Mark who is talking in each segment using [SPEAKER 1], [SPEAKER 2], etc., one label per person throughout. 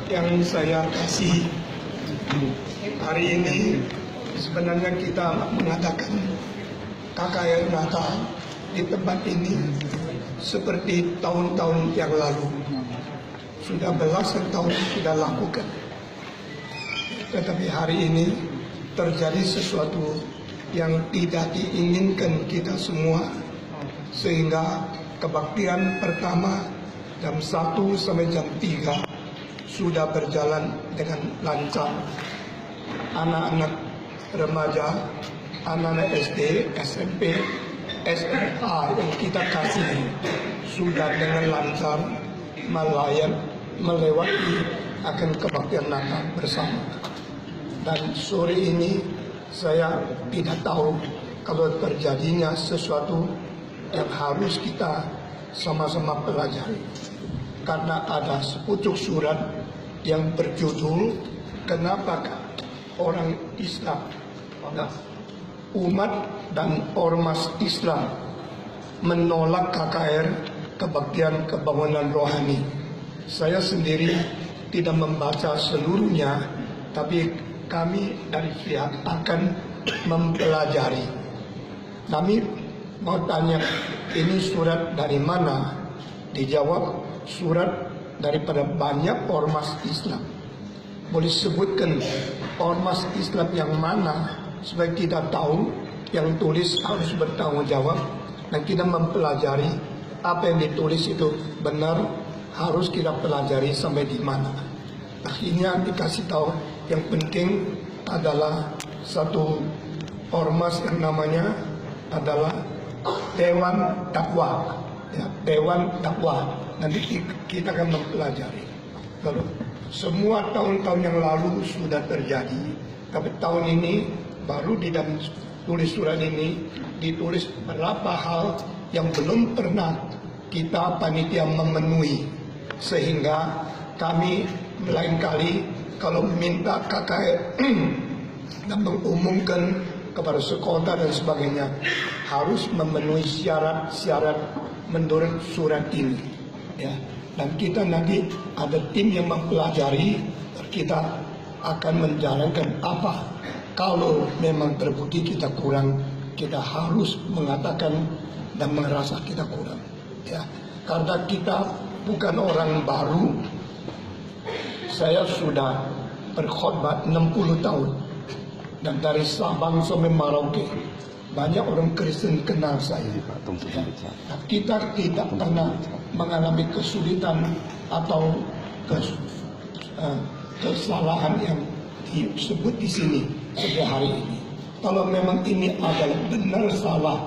[SPEAKER 1] yang saya kasih, hari ini sebenarnya kita mengadakan KKR Natal di tempat ini seperti tahun-tahun yang lalu. Sudah belasan tahun kita lakukan. Tetapi hari ini terjadi sesuatu yang tidak diinginkan kita semua, sehingga kebaktian pertama jam 1 sampai jam 3 sudah berjalan dengan lancar. Anak-anak remaja, anak-anak SD, SMP, SMA yang kita kasih sudah dengan lancar melewati akan kebaktian Natal bersama. Dan sore ini saya tidak tahu kalau terjadinya sesuatu yang harus kita sama-sama pelajari, karena ada sepucuk surat yang berjudul "Kenapa orang Islam, umat dan ormas Islam menolak KKR, kebaktian kebangunan rohani." Saya sendiri tidak membaca seluruhnya, tapi kami dari pihak akan mempelajari. Kami mau tanya, ini surat dari mana? Dijawab, surat daripada banyak ormas Islam. Boleh sebutkan ormas Islam yang mana supaya kita tahu yang tulis harus bertanggung jawab, dan kita mempelajari apa yang ditulis itu benar, harus kita pelajari sampai di mana. Akhirnya dikasih tahu yang penting adalah satu ormas yang namanya adalah Dewan Dakwah, ya, Dewan Dakwah. Nanti kita akan mempelajari. Kalau semua tahun-tahun yang lalu sudah terjadi, tapi tahun ini baru di dalam tulis surat ini ditulis beberapa hal yang belum pernah kita panitia memenuhi, sehingga kami lain kali kalau minta KKR dan mengumumkan kepada sekolah dan sebagainya harus memenuhi syarat-syarat menurut surat ini, ya. Dan kita nanti ada tim yang mempelajari, kita akan menjalankan apa. Kalau memang terbukti kita kurang, kita harus mengatakan dan merasa kita kurang, ya. Karena kita bukan orang baru. Saya sudah berkhotbah 60 tahun, dan dari Sabang sampai Merauke banyak orang Kristen kenal saya. Kita tidak pernah mengalami kesulitan atau kesalahan yang disebut di sini sampai hari ini. Kalau memang ini adalah benar salah,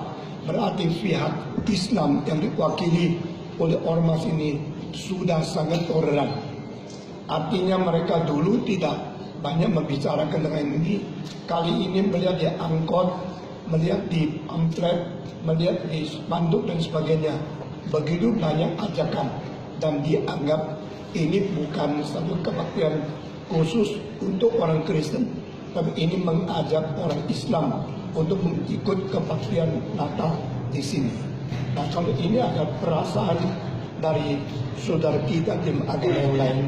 [SPEAKER 1] berarti pihak Islam yang diwakili oleh ormas ini sudah sangat toleran. Artinya mereka dulu tidak banyak membicarakan dengan ini. Kali ini melihat di angkot, melihat di pamflet, melihat di spanduk dan sebagainya, begitu banyak ajakan, dan dianggap ini bukan satu kebaktian khusus untuk orang Kristen, tapi ini mengajak orang Islam untuk mengikut kebaktian Natal di sini. Nah, kalau ini ada perasaan dari saudara kita di agama yang lain,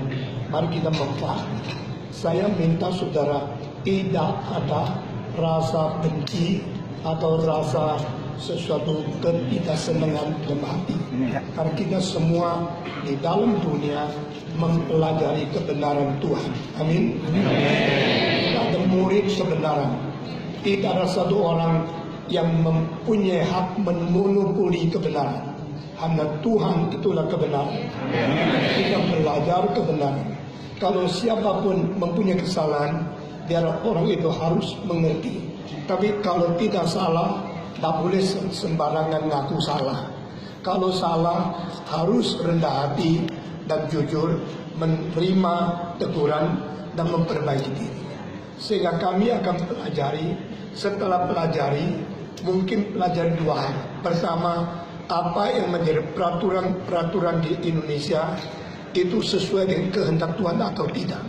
[SPEAKER 1] mari kita memahami. Saya minta saudara tidak ada rasa benci atau rasa sesuatu ketidaksenangan dalam hati. Karena kita semua di dalam dunia mempelajari kebenaran Tuhan. Amin. Kita ada murid kebenaran. Tidak ada satu orang yang mempunyai hak memonopoli kebenaran. Hanya Tuhan itulah kebenaran. Kita belajar kebenaran. Kalau siapapun mempunyai kesalahan, biar orang itu harus mengerti. Tapi kalau tidak salah, tak boleh sembarangan ngaku salah. Kalau salah, harus rendah hati dan jujur menerima teguran dan memperbaiki diri. Sehingga kami akan pelajari. Setelah pelajari, mungkin pelajari dua hal. Pertama, apa yang menjadi peraturan di Indonesia itu sesuai dengan kehendak Tuhan atau tidak.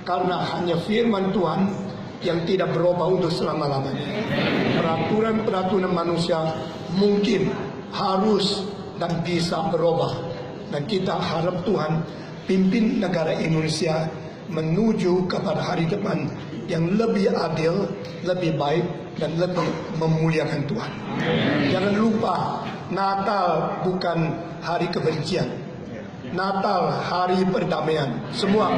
[SPEAKER 1] Karena hanya firman Tuhan yang tidak berubah untuk selama-lamanya. Peraturan manusia mungkin harus dan bisa berubah. Dan kita harap Tuhan pimpin negara Indonesia menuju kepada hari depan yang lebih adil, lebih baik, dan lebih memuliakan Tuhan. Jangan lupa, Natal bukan hari kebencian. Natal hari perdamaian. Semua.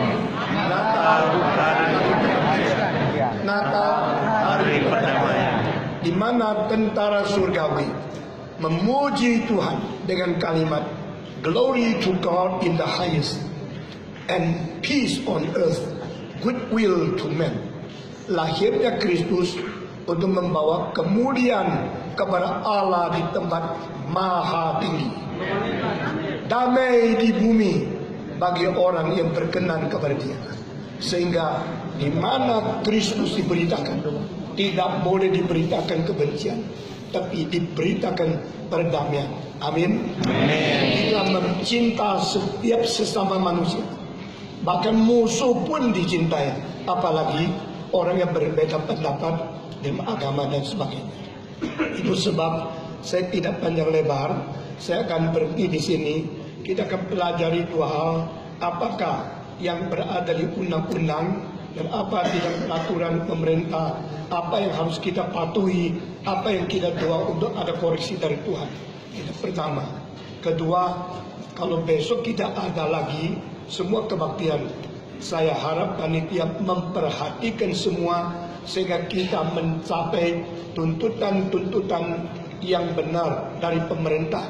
[SPEAKER 1] Natal bukan hari kebencian. Natal hari perdamaian. Di mana tentara surgawi memuji Tuhan dengan kalimat Glory to God in the highest and peace on earth, goodwill to men. Lahirnya Kristus untuk membawa kemuliaan kepada Allah di tempat maha tinggi, damai di bumi bagi orang yang berkenan kepada Dia. Sehingga di mana Kristus diberitakan, tidak boleh diberitakan kebencian, tapi diberitakan perdamaian. Amin. Kita mencinta setiap sesama manusia, bahkan musuh pun dicintai, apalagi orang yang berbeda pendapat dalam agama dan sebagainya. Itu sebab saya tidak panjang lebar, saya akan berhenti di sini. Kita akan pelajari dua hal: apakah yang berada di undang-undang dan apa di dalam peraturan pemerintah, apa yang harus kita patuhi, apa yang kita doa untuk ada koreksi dari Tuhan. Itu pertama. Kedua, kalau besok kita ada lagi semua kebaktian, saya harap panitia memperhatikan semua sehingga kita mencapai tuntutan-tuntutan yang benar dari pemerintah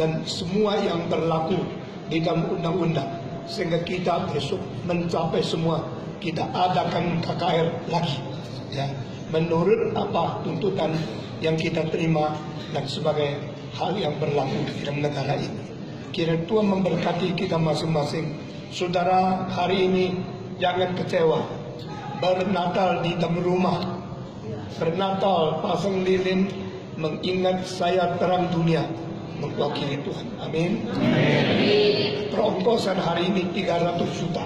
[SPEAKER 1] dan semua yang berlaku di dalam undang-undang, sehingga kita besok mencapai semua. Kita adakan KKR lagi, ya, menurut apa tuntutan yang kita terima dan sebagai hal yang berlaku di dalam negara ini. Kiranya Tuhan memberkati kita masing-masing. Saudara, hari ini jangan kecewa. Bernatal di dalam rumah, bernatal pasang lilin, mengingat saya terang dunia, mewakili Tuhan. Amin. Perongkosan hari ini 300 juta.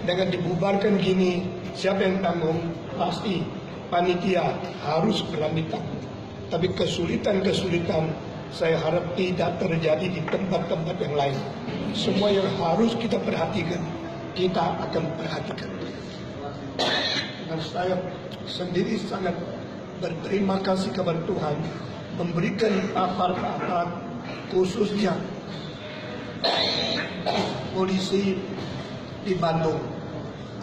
[SPEAKER 1] Dengan dibubarkan gini, siapa yang tanggung? Pasti panitia harus berani tanggung. Tapi kesulitan-kesulitan saya harap tidak terjadi di tempat-tempat yang lain. Semua yang harus kita perhatikan, kita akan perhatikan. Dan saya sendiri sangat berterima kasih kepada Tuhan memberikan aparat-aparat khususnya polisi di Bandung,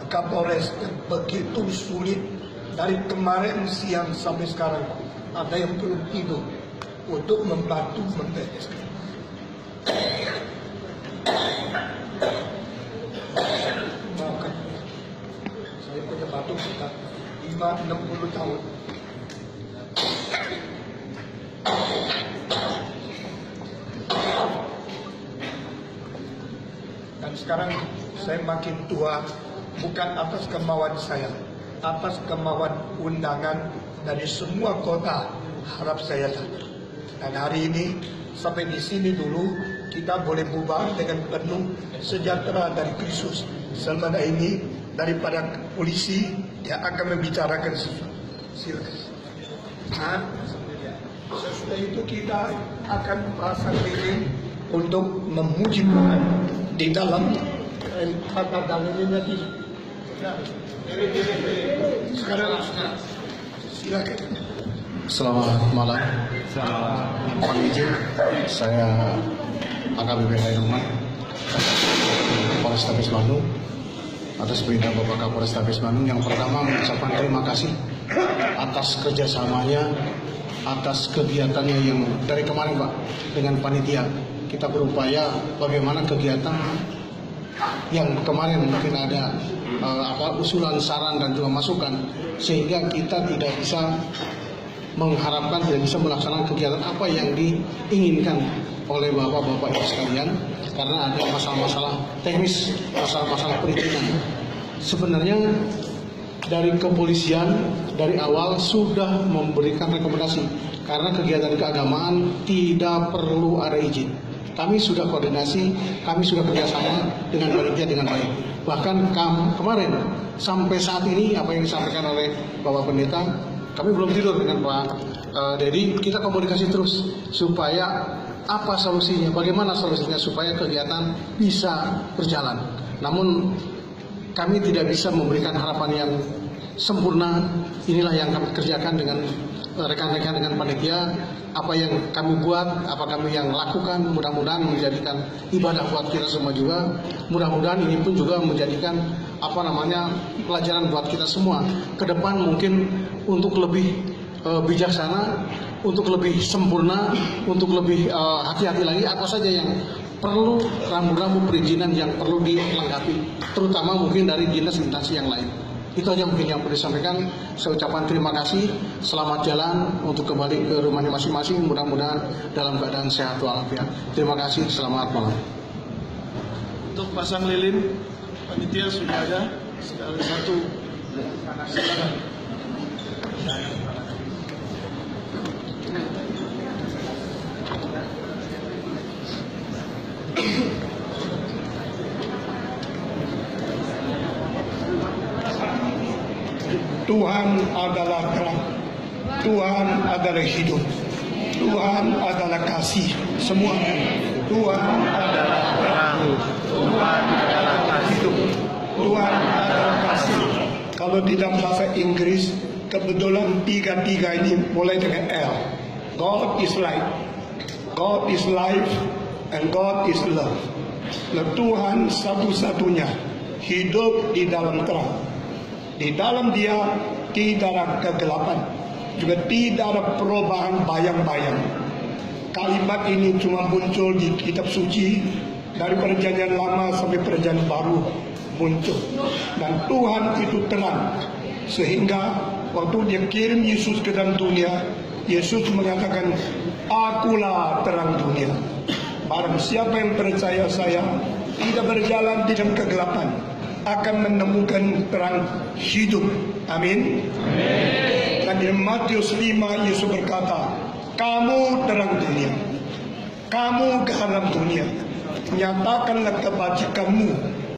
[SPEAKER 1] Kapolres, yang begitu sulit dari kemarin siang sampai sekarang. Ada yang belum tidur untuk membantu membereskan. Maafkan, saya punya batuk sudah 5-60 tahun. Dan sekarang saya makin tua, bukan atas kemauan saya, atas kemauan undangan dari semua kota, harap saya datang. Dan hari ini sampai di sini dulu, kita boleh bubar dengan penuh sejahtera dari Kristus. Selama ini daripada polisi yang akan membicarakan sesuatu. Silakan. Nah, sesudah itu kita akan pasang lilin untuk memuji Tuhan di dalam kata dalilnya di. Sekarang silakan.
[SPEAKER 2] Selamat malam. Mohon izin, saya AKBP Khairulman, Polrestabes Bandung. Atas perintah Bapak Kapolrestabes Bandung, yang pertama mengucapkan terima kasih atas kerjasamanya, atas kegiatannya yang dari kemarin Pak dengan panitia. Kita berupaya bagaimana kegiatan yang kemarin mungkin ada usulan, saran dan juga masukan, sehingga kita tidak bisa mengharapkan, tidak bisa melaksanakan kegiatan apa yang diinginkan oleh bapak-bapak ibu sekalian, karena ada masalah-masalah teknis, masalah-masalah perizinan. Sebenarnya dari kepolisian dari awal sudah memberikan rekomendasi, karena kegiatan keagamaan tidak perlu ada izin. Kami sudah koordinasi, kami sudah kerjasama dengan panitia dengan baik. Bahkan kemarin sampai saat ini apa yang disampaikan oleh Bapak Pendeta, kami belum tidur dengan Pak Dedi. Kita komunikasi terus supaya apa solusinya, bagaimana solusinya supaya kegiatan bisa berjalan. Namun kami tidak bisa memberikan harapan yang sempurna. Inilah yang kami kerjakan dengan rekan-rekan, dengan panitia. Apa yang kami buat, apa kami yang lakukan, mudah-mudahan menjadikan ibadah buat kita semua juga. Mudah-mudahan ini pun juga menjadikan pelajaran buat kita semua. Ke depan mungkin untuk lebih bijaksana, untuk lebih sempurna, untuk lebih hati-hati lagi apa saja yang perlu, rambu-rambu perizinan yang perlu dilengkapi, terutama mungkin dari dinas instansi yang lain. Itu aja mungkin yang perlu disampaikan. Saya ucapkan terima kasih, selamat jalan untuk kembali ke rumahnya masing-masing, mudah-mudahan dalam keadaan sehat walafiat. Terima kasih, selamat malam.
[SPEAKER 3] Untuk pasang lilin, panitia sudah ada sekali satu. Silakan.
[SPEAKER 1] Tuhan adalah terang, Tuhan adalah hidup, Tuhan adalah kasih. Semua Tuhan adalah terang, Tuhan adalah hidup, Tuhan adalah kasih. Kalau di dalam bahasa Inggris, kebetulan tiga-tiga ini mulai dengan L. God is light, God is life, and God is love. Nah, Tuhan satu-satunya hidup di dalam terang. Di dalam Dia tidak ada kegelapan, juga tidak ada perubahan bayang-bayang. Kalimat ini cuma muncul di kitab suci dari perjanjian lama sampai perjanjian baru muncul. Dan Tuhan itu terang, sehingga waktu Dia kirim Yesus ke dalam dunia, Yesus mengatakan, "Akulah terang dunia. Barang siapa yang percaya saya, tidak berjalan di dalam kegelapan, akan menemukan terang hidup." Amin. Dan di Matius 5 Yesus berkata, "Kamu terang dunia, kamu garam dunia. Nyatakanlah kebajikanmu